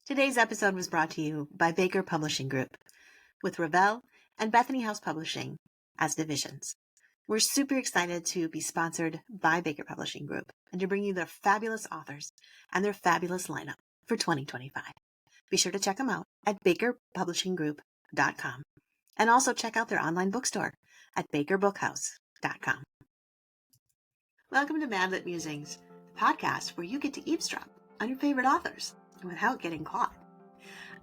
Today's episode was brought to you by Baker Publishing Group, with Revell and Bethany House Publishing as divisions. We're super excited to be sponsored by Baker Publishing Group and to bring you their fabulous authors and their fabulous lineup for 2025. Be sure to check them out at bakerpublishinggroup.com and also check out their online bookstore at bakerbookhouse.com. Welcome to Madlit Musings, the podcast where you get to eavesdrop on your favorite authors without getting caught.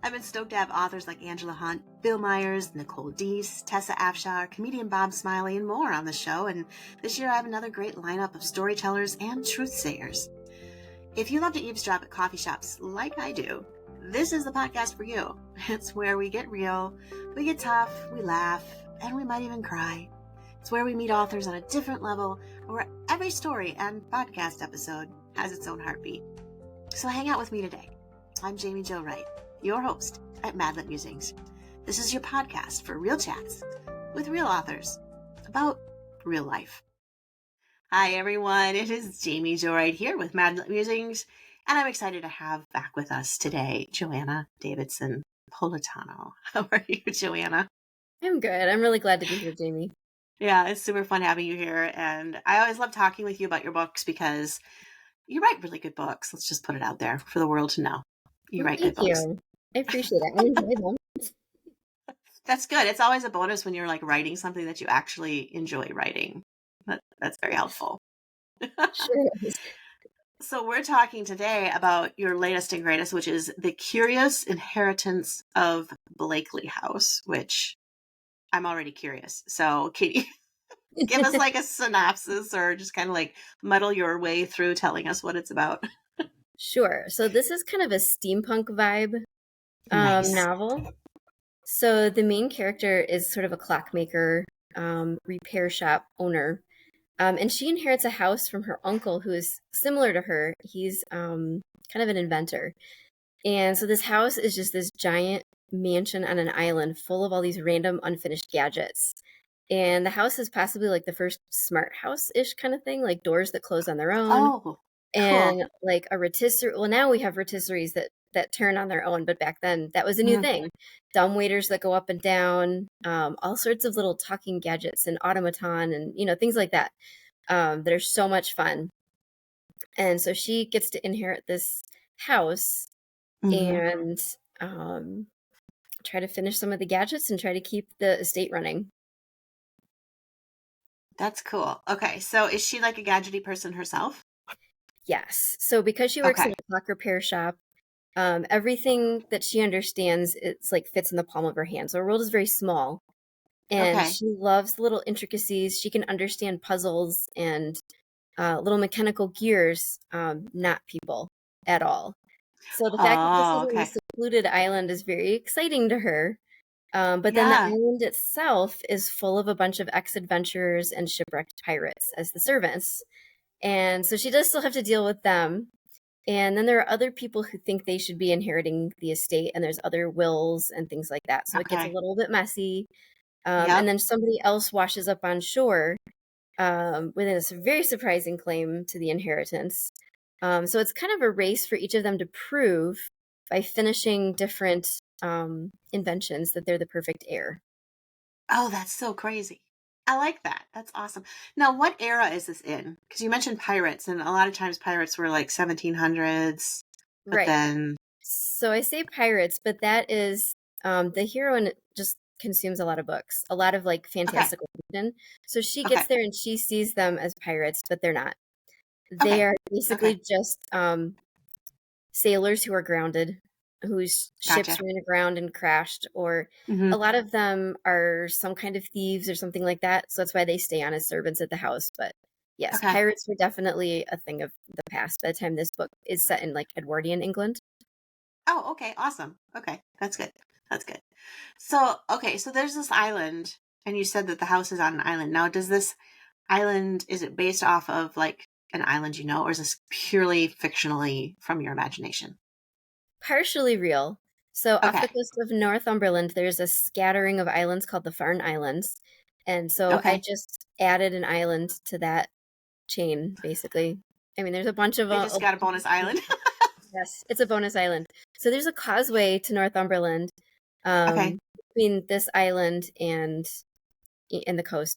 I've been stoked to have authors like Angela Hunt, Bill Myers, Nicole Deese, Tessa Afshar, comedian Bob Smiley, and more on the show, and this year I have another great lineup of storytellers and truth-sayers. If you love to eavesdrop at coffee shops like I do, this is the podcast for you. It's where we get real, we get tough, we laugh, and we might even cry. It's where we meet authors on a different level, where every story and podcast episode has its own heartbeat. So hang out with me today. I'm Jaime Jo Wright, your host at Madlit Musings. This is your podcast for real chats with real authors about real life. Hi everyone, it is Jaime Jo Wright here with Madlit Musings, and I'm excited to have back with us today Joanna Davidson-Politano. How are you, Joanna? I'm good. I'm really glad to be here, Jaime. Yeah, it's super fun having you here, and I always love talking with you about your books because you write really good books. Let's just put it out there for the world to know. You write good books. Thank you. I appreciate it. I enjoy them. That's good. It's always a bonus when you're like writing something that you actually enjoy writing. That's very helpful. Sure is. So we're talking today about your latest and greatest, which is The Curious Inheritance of Blakely House, which I'm already curious. So can you give us like a synopsis or just kind of like muddle your way through telling us what it's about? Sure. So this is kind of a steampunk vibe Nice. novel. So the main character is sort of a clockmaker, repair shop owner. And she inherits a house from her uncle who is similar to her. He's kind of an inventor. And so this house is just this giant mansion on an island full of all these random unfinished gadgets. And the house is possibly like the first smart house-ish kind of thing, like doors that close on their own. Oh, And cool. like a rotisserie. Well, now we have rotisseries that turn on their own, but back then that was a new thing. Dumb waiters that go up and down, all sorts of little talking gadgets and automaton and, things like that. That are so much fun. And so she gets to inherit this house and try to finish some of the gadgets and try to keep the estate running. That's cool. Okay, so is she like a gadgety person herself? Yes. So because she works in a clock repair shop, everything that she understands, it's like fits in the palm of her hand. So her world is very small. And she loves little intricacies. She can understand puzzles and little mechanical gears, not people at all. So the fact that this is on a secluded island is very exciting to her. But then the island itself is full of a bunch of ex-adventurers and shipwrecked pirates as the servants. And so she does still have to deal with them. And then there are other people who think they should be inheriting the estate, and there's other wills and things like that. So it gets a little bit messy. And then somebody else washes up on shore with a very surprising claim to the inheritance. So it's kind of a race for each of them to prove by finishing different inventions that they're the perfect heir. Oh, that's so crazy. I like that. That's awesome. Now, what era is this in? Because you mentioned pirates, and a lot of times pirates were like 1700s. Right. Then... So I say pirates, but that is the heroine just consumes a lot of books, a lot of like fantastical fiction. So she gets there and she sees them as pirates, but they're not. They are basically just sailors who are grounded, whose ships ran aground and crashed, or a lot of them are some kind of thieves or something like that. So that's why they stay on as servants at the house. But yes, pirates were definitely a thing of the past by the time this book is set in like Edwardian England. Oh, okay. Awesome. Okay. That's good. That's good. So, so there's this island, and you said that the house is on an island. Now, does this island, is it based off of like an island or is this purely fictionally from your imagination? Partially real. So off the coast of Northumberland, there's a scattering of islands called the Farne Islands. And so I just added an island to that chain, basically. I mean, there's a bunch of... I just got a bonus island. Yes, it's a bonus island. So there's a causeway to Northumberland Okay. between this island and the coast.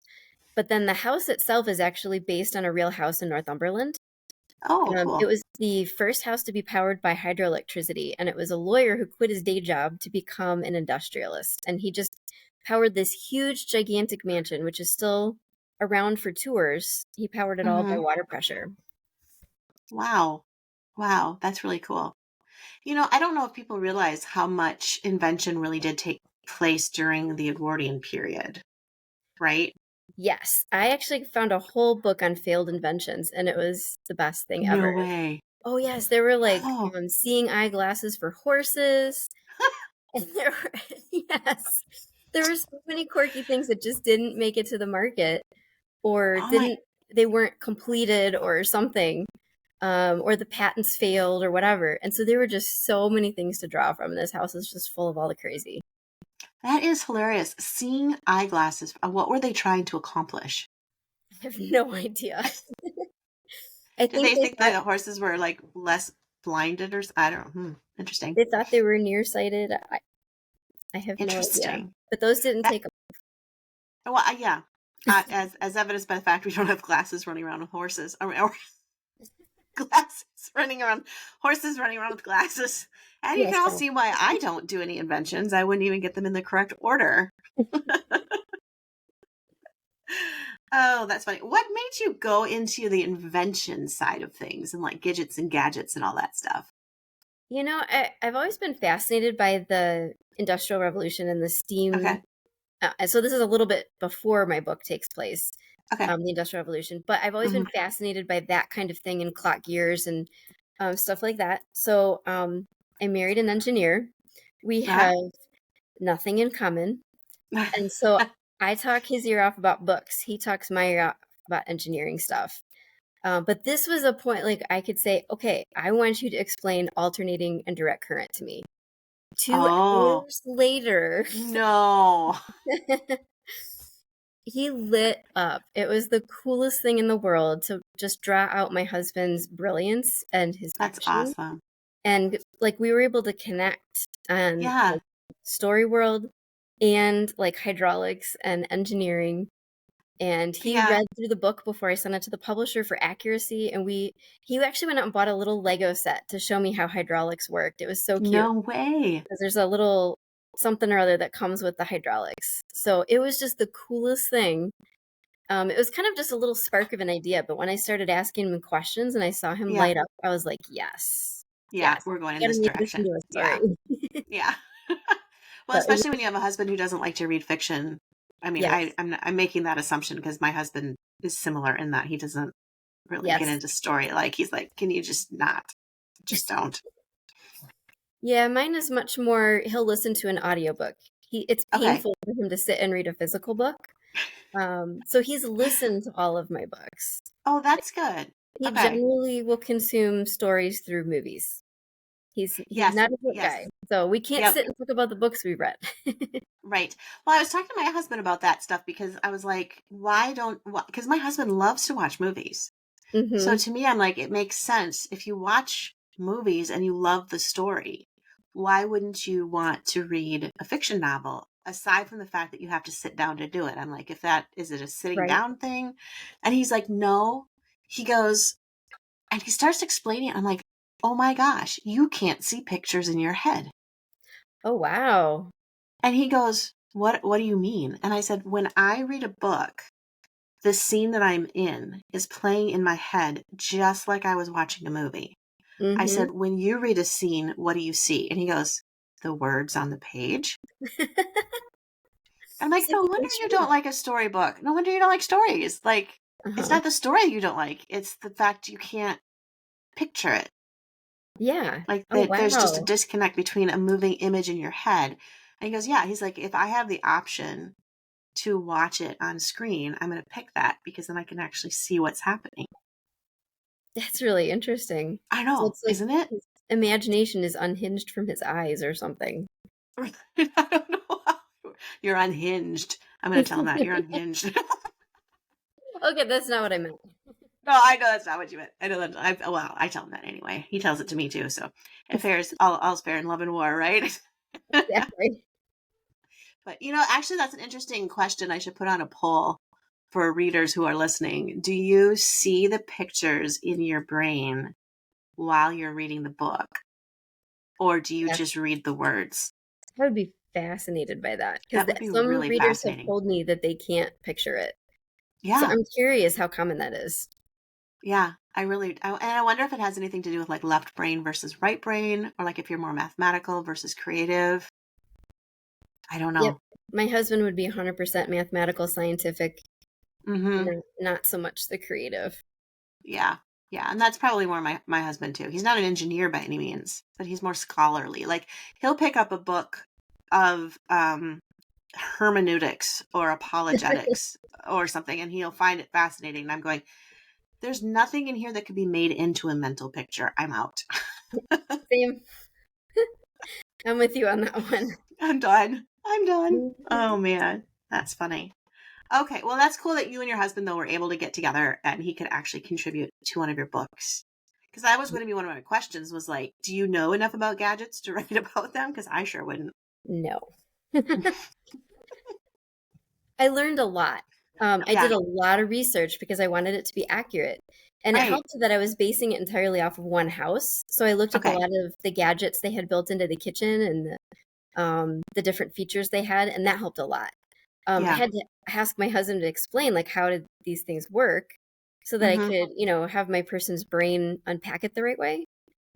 But then the house itself is actually based on a real house in Northumberland. Oh, It cool. was the first house to be powered by hydroelectricity, and it was a lawyer who quit his day job to become an industrialist. And he just powered this huge, gigantic mansion, which is still around for tours. He powered it all by water pressure. Wow. Wow. That's really cool. I don't know if people realize how much invention really did take place during the Edwardian period, right? Yes, I actually found a whole book on failed inventions, and it was the best thing No ever. way. Oh, yes, there were like Oh, seeing eyeglasses for horses. And there were, yes, there were so many quirky things that just didn't make it to the market or oh my. they weren't completed or something, or the patents failed or whatever. And so there were just so many things to draw from. This house is just full of all the crazy. That is hilarious. Seeing eyeglasses, what were they trying to accomplish? I have no idea. I Did think they think the horses were like less blinded or I don't know. Interesting. they thought they were nearsighted. I have no idea. Interesting. But those didn't take Well, yeah. As evidenced by the fact we don't have glasses running around with horses, or glasses running around, horses running around with glasses. And you Yes, can all no. see why I don't do any inventions. I wouldn't even get them in the correct order. Oh, that's funny. What made you go into the invention side of things and like gadgets and gadgets and all that stuff? I've always been fascinated by the Industrial Revolution and the steam. Okay. So this is a little bit before my book takes place, Okay. the Industrial Revolution. But I've always been fascinated by that kind of thing and clock gears and stuff like that. So I married an engineer. We have nothing in common. And so I talk his ear off about books. He talks my ear off about engineering stuff. But this was a point like I could say, okay, I want you to explain alternating and direct current to me. 2 hours later, No. he lit up. It was the coolest thing in the world to just draw out my husband's brilliance and his That's passion. awesome. And like we were able to connect on Yeah. story world and like hydraulics and engineering. And he read through the book before I sent it to the publisher for accuracy. And he actually went out and bought a little Lego set to show me how hydraulics worked. It was so cute. No way. Because there's a little something or other that comes with the hydraulics. So it was just the coolest thing. It was kind of just a little spark of an idea. But when I started asking him questions and I saw him light up, I was like, yes. Yeah, Yes. we're going in this direction. Yeah. Yeah. Well, especially when you have a husband who doesn't like to read fiction. I mean, yes. I'm making that assumption because my husband is similar in that he doesn't really get into story. Like he's like, can you just not? Just don't. Yeah, mine is much more, he'll listen to an audiobook. It's painful for him to sit and read a physical book. So he's listened to all of my books. Oh, that's good. He generally will consume stories through movies. He's not a book guy. So we can't sit and talk about the books we've read. Right. Well, I was talking to my husband about that stuff because I was like, because my husband loves to watch movies. So to me, I'm like, it makes sense. If you watch movies and you love the story, why wouldn't you want to read a fiction novel? Aside from the fact that you have to sit down to do it. I'm like, is it a sitting down thing? And he's like, no. He goes, and he starts explaining. I'm like, oh my gosh, you can't see pictures in your head. Oh, wow. And he goes, what do you mean? And I said, when I read a book, the scene that I'm in is playing in my head just like I was watching a movie. I said, when you read a scene, what do you see? And he goes, the words on the page. I'm like, no wonder you don't like a storybook. No wonder you don't like stories. Like, it's not the story you don't like. It's the fact you can't picture it. Yeah. Like, there's just a disconnect between a moving image in your head. And he goes, yeah. He's like, if I have the option to watch it on screen, I'm going to pick that because then I can actually see what's happening. That's really interesting. I know, so isn't it? His imagination is unhinged from his eyes or something. I don't know. You're unhinged. I'm going to tell him that. You're unhinged. Okay, that's not what I meant. No, I know that's not what you meant. I know that. I tell him that anyway. He tells it to me too. So affairs, all's fair in love and war, right? Exactly. But actually, that's an interesting question. I should put on a poll for readers who are listening. Do you see the pictures in your brain while you're reading the book, or do you Yeah. just read the words? I would be fascinated by that That because would be some really readers have fascinating. told me that they can't picture it. So Yeah. I'm curious how common that is. Yeah, and I wonder if it has anything to do with like left brain versus right brain, or like if you're more mathematical versus creative. I don't Yep. know. My husband would be 100% mathematical, scientific, Mm-hmm. not so much the creative. Yeah. Yeah. And that's probably more my husband too. He's not an engineer by any means, but he's more scholarly. Like he'll pick up a book of hermeneutics or apologetics or something, and he'll find it fascinating. And I'm going, there's nothing in here that could be made into a mental picture. I'm out. Same. I'm with you on that one. I'm done. I'm done. Oh man, that's funny. Okay, well that's cool that you and your husband though were able to get together and he could actually contribute to one of your books. Because that was going to be one of my questions was like, do you know enough about gadgets to write about them? Because I sure wouldn't. No. I learned a lot. I Yeah, did a lot of research because I wanted it to be accurate. And it right. helped that I was basing it entirely off of one house. So I looked at a Okay. lot of the gadgets they had built into the kitchen and the different features they had, and that helped a lot. I Yeah. had to ask my husband to explain like how did these things work so that I Mm-hmm. could, have my person's brain unpack it the right way.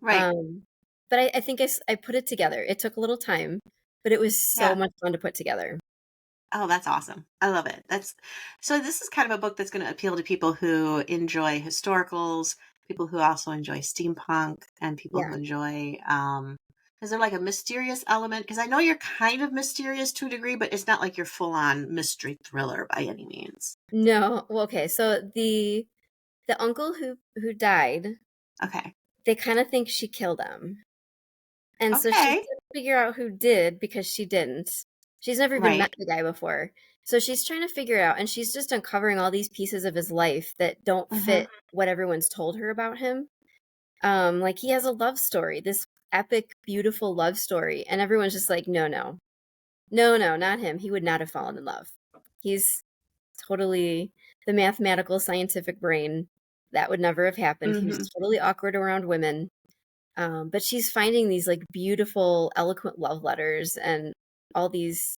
Right. Um, but I think I put it together. It took a little time, but it was so Yeah. much fun to put together. Oh, that's awesome. I love it. So this is kind of a book that's going to appeal to people who enjoy historicals, people who also enjoy steampunk, and people who Yeah. enjoy is there like a mysterious element? Because I know you're kind of mysterious to a degree, but it's not like you're full on mystery thriller by any means. No, well, okay. So the uncle who died, Okay. they kind of think she killed him. And so she's Okay. trying to figure out who did because she didn't. She's never even met Right. the guy before. So she's trying to figure out, and she's just uncovering all these pieces of his life that don't Mm-hmm. fit what everyone's told her about him. Like he has a love story, this epic, beautiful love story, and everyone's just like, no, no, no, no, not him. He would not have fallen in love. He's totally the mathematical, scientific brain. That would never have happened. He was Mm-hmm. totally awkward around women. But she's finding these like beautiful, eloquent love letters and all these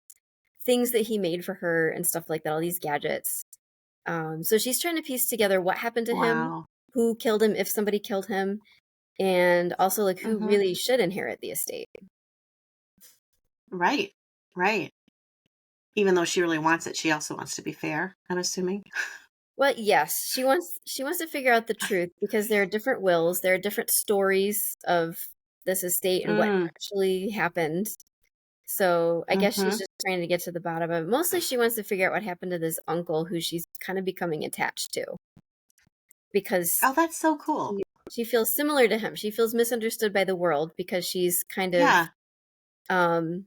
things that he made for her and stuff like that, all these gadgets. So she's trying to piece together what happened to him, Wow. who killed him, if somebody killed him, and also like who Mm-hmm. really should inherit the estate. Right. Right. Even though she really wants it, she also wants to be fair, I'm assuming. Well, yes, she wants to figure out the truth because there are different wills, there are different stories of this estate and what Mm. actually happened. So I guess she's Mm-hmm. just trying to get to the bottom of it. Mostly she wants to figure out what happened to this uncle who she's kind of becoming attached to because Oh, that's so cool. she feels similar to him. She feels misunderstood by the world because she's kind of Yeah. um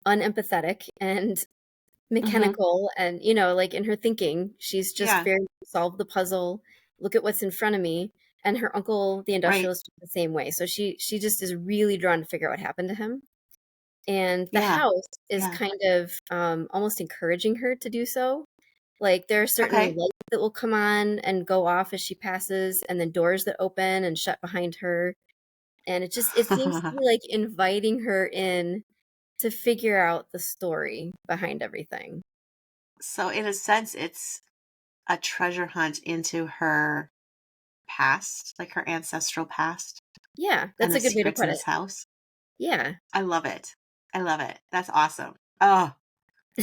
unempathetic and Mm-hmm. mechanical and like in her thinking she's just Yeah. very solve the puzzle, look at what's in front of me. And her uncle the Right. industrialist was the same way, so she just is really drawn to figure out what happened to him. And the Yeah. house is Yeah. kind of almost encouraging her to do so. Like there are certain Okay. lights that will come on and go off as she passes, and then doors that open and shut behind her. And it seems to be like inviting her in to figure out the story behind everything. So in a sense, it's a treasure hunt into her past, like her ancestral past Yeah, and that's the a good way to secrets in put it. this house. Yeah. I love it. I love it. That's awesome. Oh,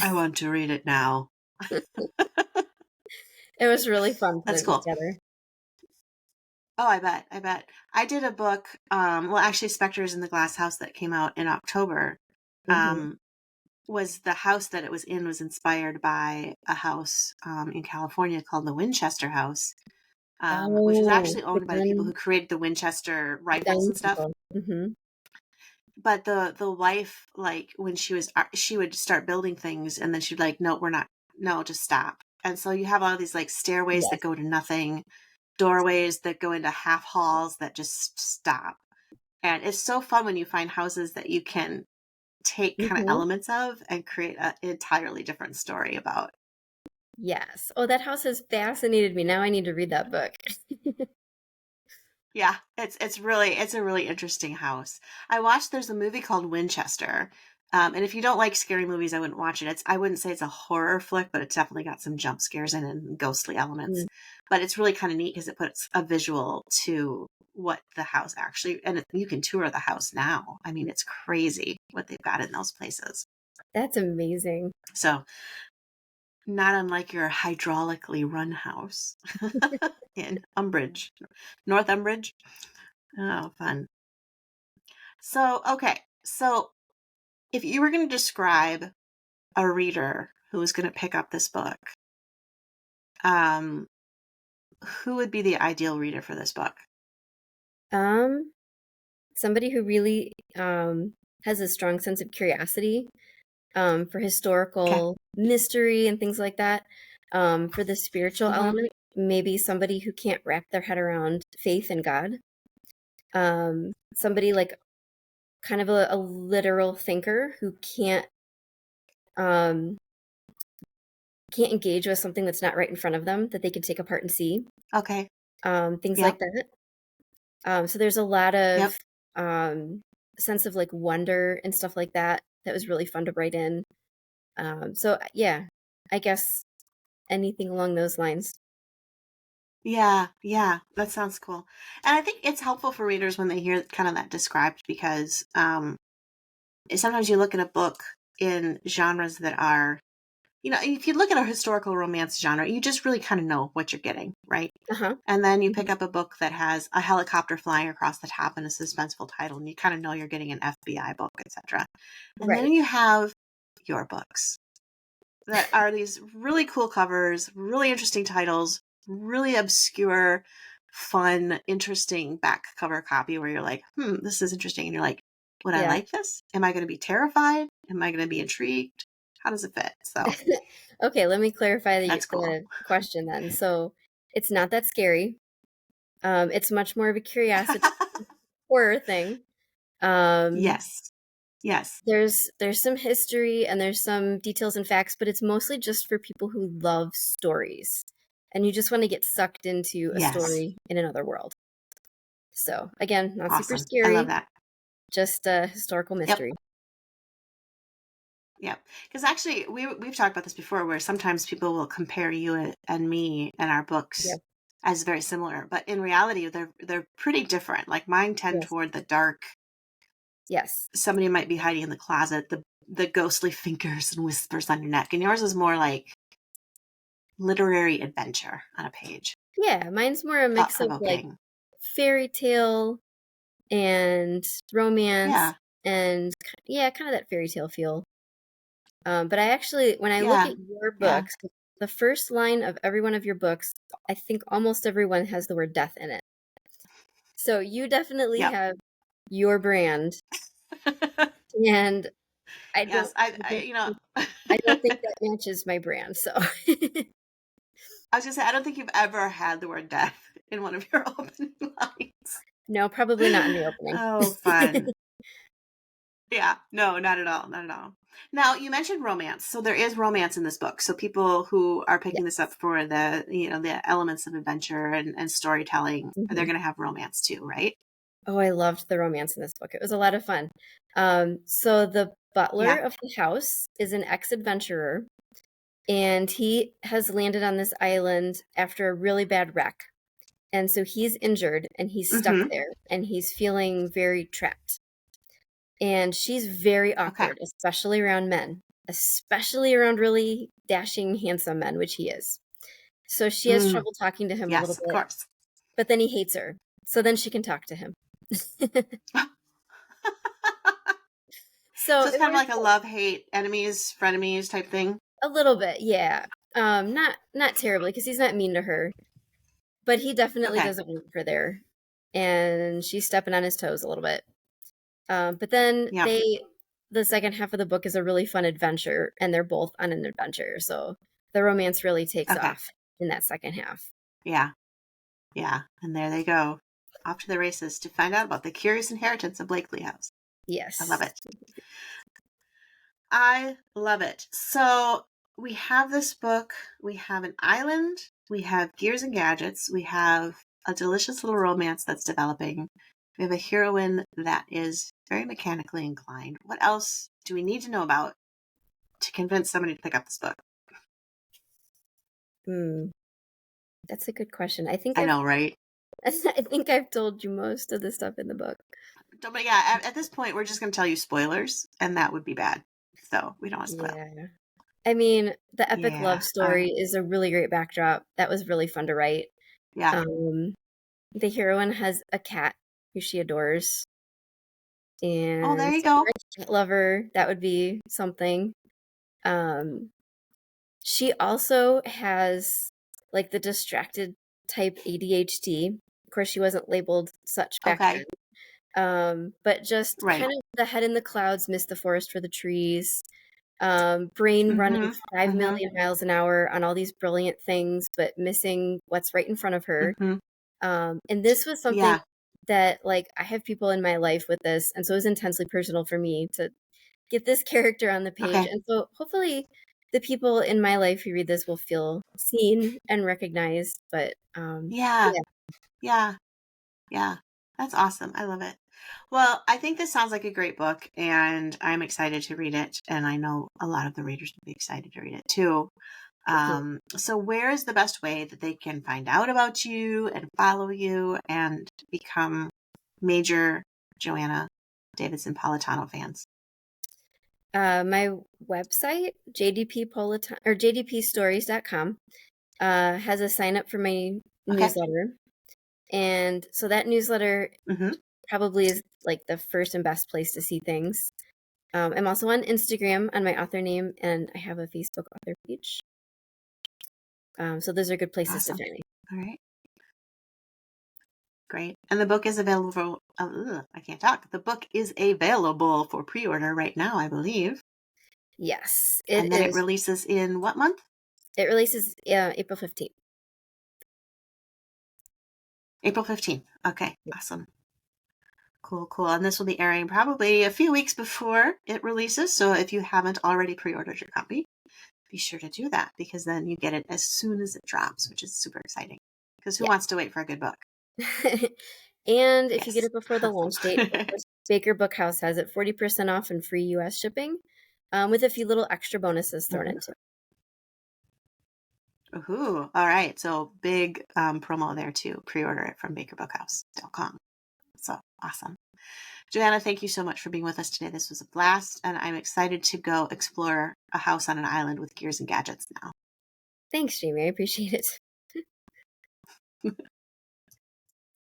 I want to read it now. It was really fun That's putting it cool. together. Oh, I bet. I bet. I did a book, well, actually Spectres in the Glass House that came out in October. Hmm. Um, was the house that it was in was inspired by a house in California called the Winchester House, which was Oh, actually owned by the people who created the Winchester the rifles gun and stuff. people. Hmm. But the wife, like when she would start building things, and then she'd like, no, we're not, no, just stop. And so you have all these like stairways that Yes. go to nothing. doorways that go into half halls that just stop. And it's so fun when you find houses that you can take kind of Mm-hmm. elements of and create an entirely different story about. Yes. Oh, that house has fascinated me. Now I need to read that book. Yeah, it's a really interesting house. I watched there's a movie called Winchester. And if you don't like scary movies, I wouldn't watch it. I wouldn't say it's a horror flick, but it's definitely got some jump scares in it and ghostly elements. Mm. But it's really kind of neat because it puts a visual to what the house actually, and you can tour the house now. I mean, it's crazy what they've got in those places. That's amazing. So not unlike your hydraulically run house in Umbridge, North Umbridge. Oh, fun. So, okay. So, if you were going to describe a reader who was going to pick up this book, um, who would be the ideal reader for this book? Somebody who really has a strong sense of curiosity for historical mystery and things like that. For the spiritual element, maybe somebody who can't wrap their head around faith in God. Somebody like kind of a literal thinker who can't engage with something that's not right in front of them that they can take apart and see. Okay. Things like that. So there's a lot of sense of like wonder and stuff like that was really fun to write in. So yeah, I guess anything along those lines. Yeah, that sounds cool. And I think it's helpful for readers when they hear kind of that described because sometimes you look at a book in genres that are, if you look at a historical romance genre, you just really kind of know what you're getting, right? And then you pick up a book that has a helicopter flying across the top and a suspenseful title, and you kind of know you're getting an FBI book, etc. And then you have your books that are these really cool covers, really interesting titles, really obscure, fun, interesting back cover copy where you're like, this is interesting. And you're like, would I like this? Am I going to be terrified? Am I going to be intrigued? How does it fit? So, okay, let me clarify the cool. question then. So it's not that scary. It's much more of a curiosity horror thing. Yes. There's some history and there's some details and facts, but it's mostly just for people who love stories. And you just want to get sucked into a story in another world. So again, not super scary. I love that. Just a historical mystery. Yep. Because actually, we've talked about this before, where sometimes people will compare you and me and our books as very similar, but in reality, they're pretty different. Like mine tend toward the dark. Yes. Somebody might be hiding in the closet, the ghostly fingers and whispers on your neck, and yours is more like literary adventure on a page. Yeah, mine's more a mix of like fairy tale and romance and kind of that fairy tale feel. But I actually, when I look at your books, the first line of every one of your books, I think almost everyone has the word death in it. So you definitely have your brand. And I don't, I don't think that matches my brand. So I was gonna say, I don't think you've ever had the word death in one of your opening lines. No, probably not in the opening. Oh, fun. Yeah, no, not at all. Not at all. Now, you mentioned romance. So there is romance in this book. So people who are picking this up for the, the elements of adventure and storytelling, they're going to have romance too, right? Oh, I loved the romance in this book. It was a lot of fun. So the butler of the house is an ex-adventurer, and he has landed on this island after a really bad wreck. And so he's injured and he's stuck there and he's feeling very trapped. And she's very awkward, especially around men, especially around really dashing, handsome men, which he is. So she has trouble talking to him a little bit. Of course. But then he hates her. So then she can talk to him. So it's kind of like a love-hate, enemies, frenemies type thing? A little bit, yeah. Not terribly, because he's not mean to her. But he definitely doesn't want her there. And she's stepping on his toes a little bit. But then the second half of the book is a really fun adventure, and they're both on an adventure. So the romance really takes off in that second half. Yeah. Yeah, and there they go, off to the races to find out about the curious inheritance of Blakely House. Yes. I love it. I love it. So we have this book, we have an island, we have gears and gadgets, we have a delicious little romance that's developing. We have a heroine that is very mechanically inclined. What else do we need to know about to convince somebody to pick up this book? That's a good question. I know, right? I think I've told you most of the stuff in the book. But yeah, at this point, we're just going to tell you spoilers, and that would be bad. So we don't want to spoil. Yeah. I mean, the epic love story is a really great backdrop. That was really fun to write. Yeah. The heroine has a cat who she adores. And there you go. Cat lover, that would be something. She also has like the distracted type ADHD. Of course, she wasn't labeled such back then. But just kind of the head in the clouds, miss the forest for the trees. Brain running 5 million miles an hour on all these brilliant things, but missing what's right in front of her. And this was something that, like, I have people in my life with this, and so it was intensely personal for me to get this character on the page. And so hopefully the people in my life who read this will feel seen and recognized. But yeah, that's awesome. I love it. Well, I think this sounds like a great book, and I'm excited to read it. And I know a lot of the readers will be excited to read it too. So where is the best way that they can find out about you and follow you and become major Joanna Davidson-Politano fans? My website, jdpstories.com, has a sign up for my newsletter. And so that newsletter probably is like the first and best place to see things. I'm also on Instagram on my author name, and I have a Facebook author page. So those are good places to find me. All right. Great. And the book is available. I can't talk. The book is available for pre-order right now, I believe. Yes, and then it releases in what month? It releases April 15th. April 15th. Okay, awesome. Cool. And this will be airing probably a few weeks before it releases. So if you haven't already pre-ordered your copy, be sure to do that, because then you get it as soon as it drops, which is super exciting. Because who wants to wait for a good book? And if you get it before the launch date, of course, Baker Bookhouse has it 40% off and free U.S. shipping, with a few little extra bonuses thrown into it. Ooh, all right. So big promo there too. Pre-order it from bakerbookhouse.com. So awesome. Joanna, thank you so much for being with us today. This was a blast, and I'm excited to go explore a house on an island with gears and gadgets now. Thanks, Jaime. I appreciate it.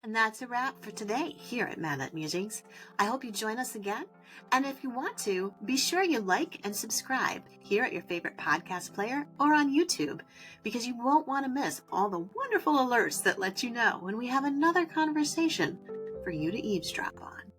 And that's a wrap for today here at Madlet Musings. I hope you join us again. And if you want to, be sure you like and subscribe here at your favorite podcast player or on YouTube, because you won't want to miss all the wonderful alerts that let you know when we have another conversation for you to eavesdrop on.